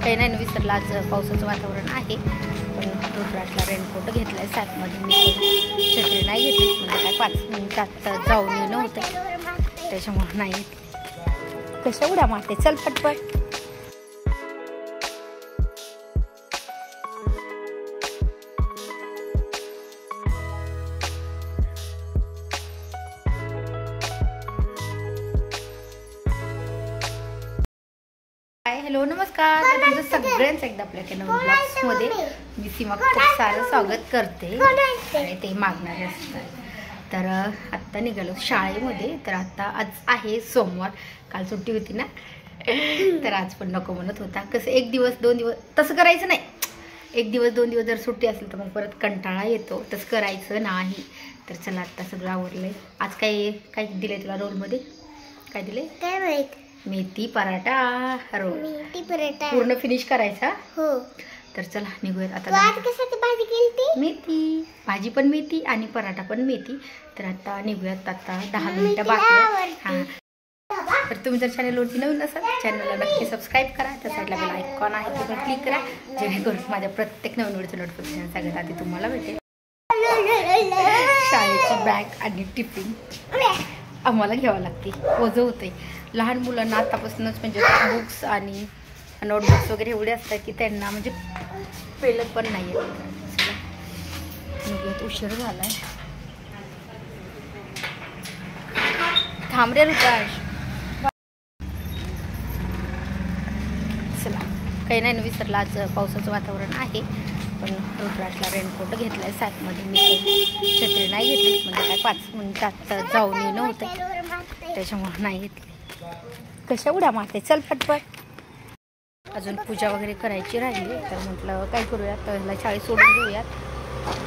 काही नाही विसरला, आज पावसाचं वातावरण आहे पण रुद्राटला रेनकोट घेतला आहे सॅकमध्ये. मी छत्री नाही घेतली म्हणजे काय 5 मिनिटात जाऊन येणं होतं त्याच्यामुळे नाही घेतली. कशा उड्या मारते, चल पटपट. हॅलो नमस्कार, तुमचं सगळ्यांचं एकदा आपल्या नवीन ब्लॉग्समध्ये मी सीमा खूप सारं स्वागत करते आणि ते मागणारे असतात. तर आत्ता निघालो शाळेमध्ये. तर आज आहे सोमवार, काल सुट्टी होती ना तर आज पण नको म्हणत होता. कसं 1 दिवस 2 दिवस तसं करायचं नाही, 1 दिवस 2 दिवस जर सुट्टी असेल तर मग परत कंटाळा येतो, तसं करायचं नाही. तर चला आत्ता सगळं आवरलंय. आज काय दिलंय तुला रोलमध्ये? काय दिलंय काय माहित? मेथी पराठा रोल. मेथी पराठा पूर्ण फिनिश करायचा. हो. तर चला निघूयात आता. आज कशाची भाजी केली? मेथी भाजी पण मेथी आणि पराठा पण मेथी. तर आता निघूयात, आता 10 मिनिटं बाकी आहे. हां, तर तुम्ही जर चॅनलवरती नवीन असाल चॅनलला नक्की सबस्क्राईब करा. त्या साईडला बेल आयकॉन आहे ते पण क्लिक करा, जेणेकरून माझ्या प्रत्येक नवीन व्हिडिओचं नोटिफिकेशन सगळ्यात आधी तुम्हाला भेटेल. शाळेची बॅग आणि टिफिन आम्हाला घ्यावं लागते, ओझं होते. लहान मुलांना आतापासूनच म्हणजे बुक्स आणि नोटबुक्स वगैरे एवढे असतात की त्यांना म्हणजे पेलत पण नाही आहे. उशीर झालाय. थांब रे रुद्राश. चला काही नाही विसरला, आज पावसाचं वातावरण आहे पण रुद्राटला रेनकोट घेतला आहे सॅकमध्ये. मी छत्री नाही घेतली म्हणजे काय 5 मिनिटात जाऊन येणं होतं त्याच्यामुळे नाही घेतली. कशा उड्या मारते, चल पटपट. अजून पूजा वगैरे करायची राहिली तर म्हटलं काय करूयात, ह्याला शाळेत सोडून घेऊयात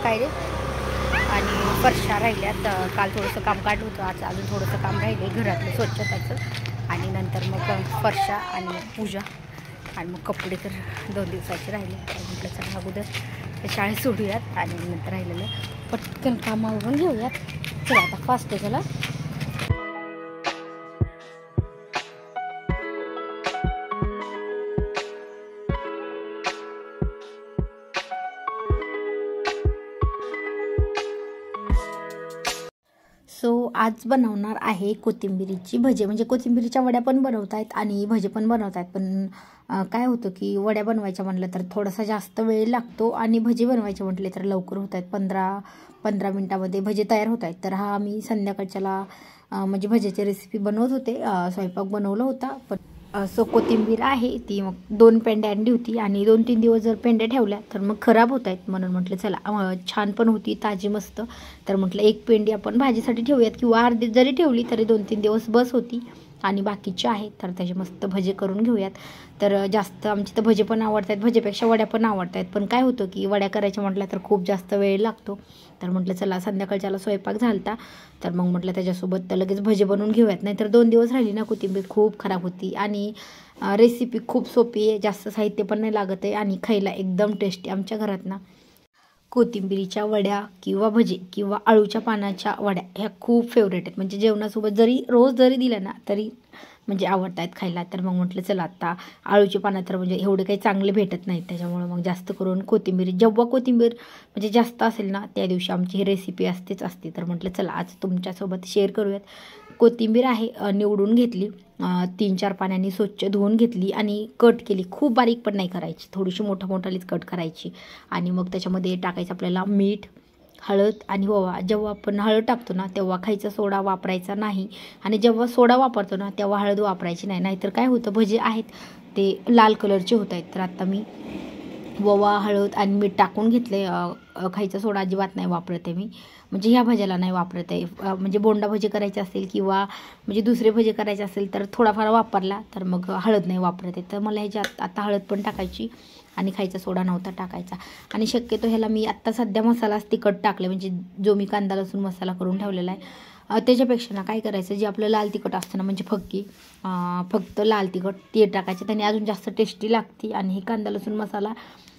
काय रे. आणि फरशा राहिल्यात, काल थोडंसं काम काढलं होतं, आज अजून थोडंसं काम राहिले घरातलं स्वच्छताचं. आणि नंतर मग फरशा आणि पूजा आणि मग कपडे तर 2 दिवसाचे राहिले. तर म्हटलं चला अगोदर शाळेत सोडूयात आणि नंतर राहिलेलं पटकन कामावरून घेऊयात. चला आता फास्ट आहे. चला सो आज बनवणार आहे कोथिंबिरीची भजी. म्हणजे कोथिंबिरीच्या वड्या पण बनवत आहेत आणि भजी पण बनवत आहेत. पण काय होतं की वड्या बनवायच्या म्हटलं तर थोडासा जास्त वेळ लागतो आणि भजी बनवायचे म्हटले तर लवकर होत आहेत. 15 मिनटामध्ये भजी तयार होत आहेत. तर हा मी संध्याकाळच्याला म्हणजे भजीची रेसिपी बनवत होते, स्वयंपाक बनवलं होता. पण सो कोथिंबीर आहे ती मग 2 पेंड्या आणली होती आणि 2-3 दिवस जर पेंड्या ठेवल्या तर मग खराब होत आहेत. म्हणून म्हटलं चला छान पण होती ताजी मस्त. तर म्हटलं 1 पेंडी आपण भाजीसाठी ठेवूयात किंवा अर्धी जरी ठेवली तरी 2-3 दिवस बस होती आणि बाकीचे आहेत तर त्याचे मस्त भजे करून घेऊयात. तर जास्त आमची तर भजे पण आवडत आहेत, भजेपेक्षा वड्या पण आवडत आहेत. पण काय होतं की वड्या करायच्या म्हटलं तर खूप जास्त वेळ लागतो. तर म्हटलं चला संध्याकाळच्याला स्वयंपाक झालता तर मग म्हटलं त्याच्यासोबत तर लगेच भजे बनवून घेऊयात. नाहीतर 2 दिवस राहिली ना कोथिंबीर खूप खराब होती. आणि रेसिपी खूप सोपी आहे, जास्त साहित्य पण नाही लागत आहे आणि खायला एकदम टेस्टी. आमच्या घरात ना कोथिंबिरीच्या वड्या किंवा भजी किंवा अळूच्या पानाच्या वड्या ह्या खूप फेवरेट आहेत. म्हणजे जेवणासोबत जरी रोज जरी दिल्या ना तरी म्हणजे आवडत आहेत खायला. तर मग म्हटलं चला आता अळूचे पानं तर म्हणजे एवढे काही चांगले भेटत नाहीत त्याच्यामुळे मग जास्त करून कोथिंबीर, जेव्हा कोथिंबीर म्हणजे जास्त असेल ना त्या दिवशी आमची ही रेसिपी असते. तर म्हटलं चला आज तुमच्यासोबत शेअर करूयात. कोथिंबीर आहे निवडून घेतली, 3-4 पाण्याने स्वच्छ धुवून घेतली आणि कट केली. खूप बारीक पण नाही करायची, थोडीशी मोठालीच कट करायची. आणि मग त्याच्यामध्ये टाकायचं आपल्याला मीठ, हळद आणि ओवा. जेव्हा आपण हळद टाकतो ना तेव्हा खायचा सोडा वापरायचा नाही आणि जेव्हा सोडा वापरतो ना तेव्हा हळद वापरायची नाही. नाहीतर काय होतं भजे आहेत ते लाल कलरचे होत आहेत. तर आता मी ओवा, हळद आणि मीठ टाकून घेतले. खायचा सोडा अजिबात नाही वापरते मी, म्हणजे ह्या भज्याला नाही वापरत आहे. म्हणजे बोंडा भजी करायचे असेल किंवा म्हणजे दुसरे भजे करायचे असेल तर थोडाफार वापरला तर मग हळद नाही वापरत आहे. तर मला ह्याच्यात आता हळद पण टाकायची आणि खायचा सोडा नव्हता टाकायचा. आणि शक्यतो ह्याला मी आत्ता सध्या मसालाच तिखट टाकले, म्हणजे जो मी कांदा लसूण मसाला करून ठेवलेला आहे त्याच्यापेक्षा ना काय करायचं, जे आपलं लाल तिखट असतं ना म्हणजे फक्त लाल तिखट ते टाकायचं, त्याने अजून जास्त टेस्टी लागते. आणि हे कांदा लसूण मसाला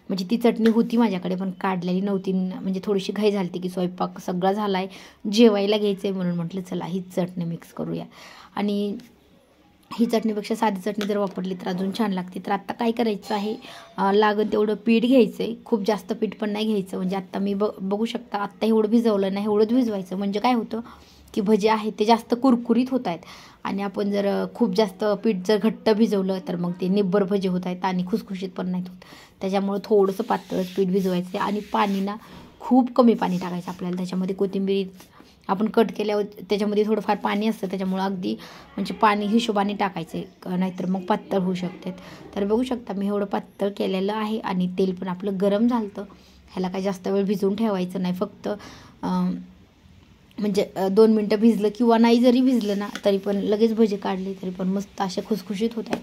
म्हणजे ती चटणी होती माझ्याकडे पण काढलेली नव्हती, म्हणजे थोडीशी घाई झाली की स्वयंपाक सगळा झाला आहे, जेवायला घ्यायचं आहे म्हणून म्हटलं चला हीच चटणी मिक्स करूया. आणि ही चटणीपेक्षा साधी चटणी जर वापरली तर अजून छान लागते. तर आत्ता काय करायचं आहे, लागेल तेवढं पीठ घ्यायचं आहे. खूप जास्त पीठ पण नाही घ्यायचं. म्हणजे आत्ता मी बघू शकता, आत्ता एवढं भिजवलं नाही, एवढंच भिजवायचं. म्हणजे काय होतं की भजे आहेत ते जास्त कुरकुरीत होत आहेत. आणि आपण जर खूप जास्त पीठ जर घट्ट भिजवलं तर मग ते निब्बर भजे होत आहेत आणि खुसखुशीत पण नाहीत होत. त्याच्यामुळं थोडंसं पातळच पीठ भिजवायचं आणि पाणी ना खूप कमी पाणी टाकायचं आपल्याला. त्याच्यामध्ये कोथिंबीर आपण कट केल्यावर त्याच्यामध्ये थोडंफार पाणी असतं, त्याच्यामुळं अगदी म्हणजे पाणी हिशोबाने टाकायचं आहे, नाहीतर मग पातळ होऊ शकते. तर बघू शकता मी एवढं पातळ केलेलं आहे आणि तेल पण आपलं गरम झालं होतं. ह्याला काही जास्त वेळ भिजवून ठेवायचं नाही, फक्त म्हणजे 2 मिनटं भिजलं किंवा नाही जरी भिजलं ना तरी पण लगेच भजे काढले तरी पण मस्त असे खुसखुशीत होत आहेत.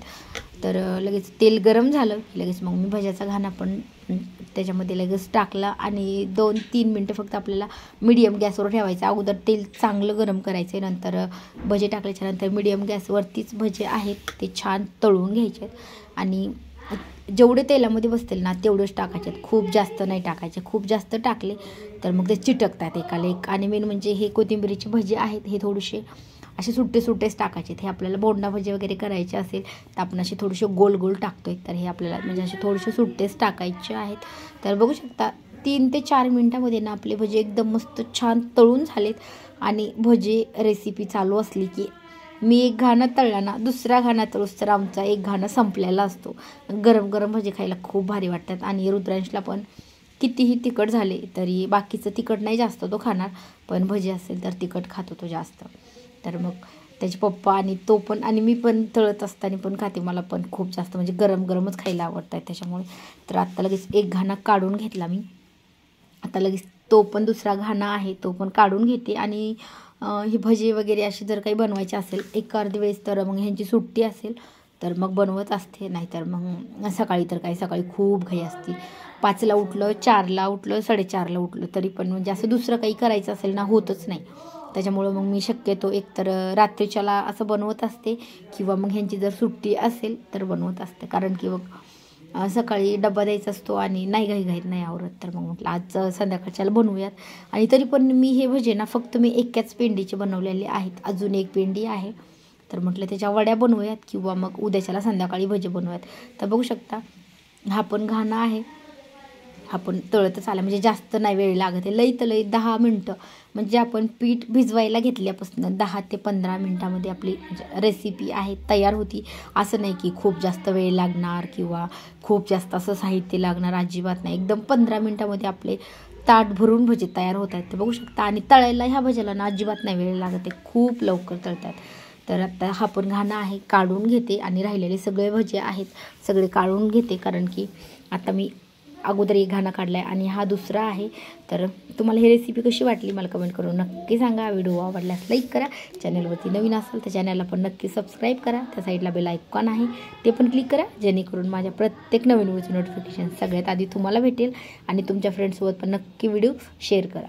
तर लगेच तेल गरम झालं की लगेच मग मी भज्याचा घाणा पण त्याच्यामध्ये लगेच टाकला आणि 2-3 मिनटं फक्त आपल्याला मीडियम गॅसवर ठेवायचं. अगोदर तेल चांगलं गरम करायचं आहे, नंतर भजे टाकल्याच्यानंतर मीडियम गॅसवरतीच भजे आहेत ते छान तळून घ्यायचे आहेत. आणि जेवढे तेलामध्ये बसतील ना तेवढंच टाकायचे आहेत, खूप जास्त नाही टाकायचे. खूप जास्त टाकले तर मग ते चिटकतात एकाला एक. आणि मेन म्हणजे हे कोथिंबिरीचे भजे आहेत हे थोडेसे असे सुट्टे सुट्टेच टाकायचे. हे आपल्याला बोंडा भजे वगैरे करायचे असेल तर आपण असे थोडेसे गोल गोल टाकतोय, तर हे आपल्याला म्हणजे असे थोडेसे सुट्टेच टाकायचे आहेत. तर बघू शकता 3 ते 4 मिनटामध्ये ना आपले भजे एकदम मस्त छान तळून झालेत. आणि भजे रेसिपी चालू असली की मी एक घाणं तळला ना दुसरा घाणा तळूस तर आमचा एक घाणं संपलेला असतो. गरम गरम भजे खायला खूप भारी वाटतात. आणि रुद्रांशला पण कितीही तिखट झाले तरी बाकीचं तिखट नाही जास्त तो खाणार, पण भजी असेल तर तिखट खातो तो जास्त. तर मग त्याचे पप्पा आणि तो पण आणि मी पण तळत असताना पण खाते. मला पण खूप जास्त म्हणजे गरम गरमच खायला आवडत आहे त्याच्यामुळे. तर आत्ता लगेच एक घाणा काढून घेतला मी. आता लगेच तो पण दुसरा घाणा आहे तो पण काढून घेते. आणि हे भजे वगैरे असे जर काही बनवायचे असेल एक अर्धी वेळेस तर मग ह्यांची सुट्टी असेल तर मग बनवत असते, नाहीतर मग सकाळी तर काही सकाळी खूप घाई असते. 5ला उठलं, 4ला उठलं, 4:30ला उठलं तरी पण म्हणजे असं दुसरं काही करायचं असेल ना होतच नाही. त्याच्यामुळं मग मी शक्यतो एकतर रात्रीच्याला असं बनवत असते किंवा मग ह्यांची जर सुट्टी असेल तर बनवत असते. कारण की मग सकाळी डबा द्यायचा असतो आणि नाही घाईत नाही आवरत. तर मग म्हटलं आज संध्याकाळच्याला बनवूयात. आणि तरी पण मी हे भजे ना फक्त मी एकाच पेंडीचे बनवलेले आहेत, अजून एक पेंडी आहे. तर म्हटलं त्याच्या वड्या बनवूयात किंवा मग उद्याच्याला संध्याकाळी भजे बनवूयात. तर बघू शकता हा पण घाणा आहे, आपण तळतच आला म्हणजे जास्त नाही वेळ लागत आहे. लई तर लई 10 मिनटं म्हणजे आपण पीठ भिजवायला घेतल्यापासून 10 ते 15 मिनटामध्ये आपली म्हणजे रेसिपी आहे तयार होती. असं नाही की खूप जास्त वेळ लागणार किंवा खूप जास्त असं साहित्य लागणार, अजिबात नाही. एकदम 15 मिनटामध्ये आपले ताट भरून भजे तयार होत आहेत. ते बघू शकता. आणि तळायला ह्या भज्याला ना अजिबात नाही वेळ लागत आहे, खूप लवकर तळतात. तर आता हा पण घाणा आहे काढून घेते आणि राहिलेले सगळे भजे आहेत सगळे काढून घेते. कारण की आता मी अगोदर एक घाणा काढला आहे आणि हा दुसरा आहे. तर तुम्हाला ही रेसिपी कशी वाटली मला कमेंट करून नक्की सांगा. व्हिडिओ आवडल्यास लाईक करा, चॅनलवरती नवीन असाल तर चॅनलला पण नक्की सबस्क्राईब करा. त्या साईडला बेल आयकॉन आहे ते पण क्लिक करा, जेणेकरून माझ्या प्रत्येक नवीन व्हिडिओचं नोटिफिकेशन सगळ्यात आधी तुम्हाला भेटेल. आणि तुमच्या फ्रेंड्ससोबत पण नक्की व्हिडिओ शेअर करा.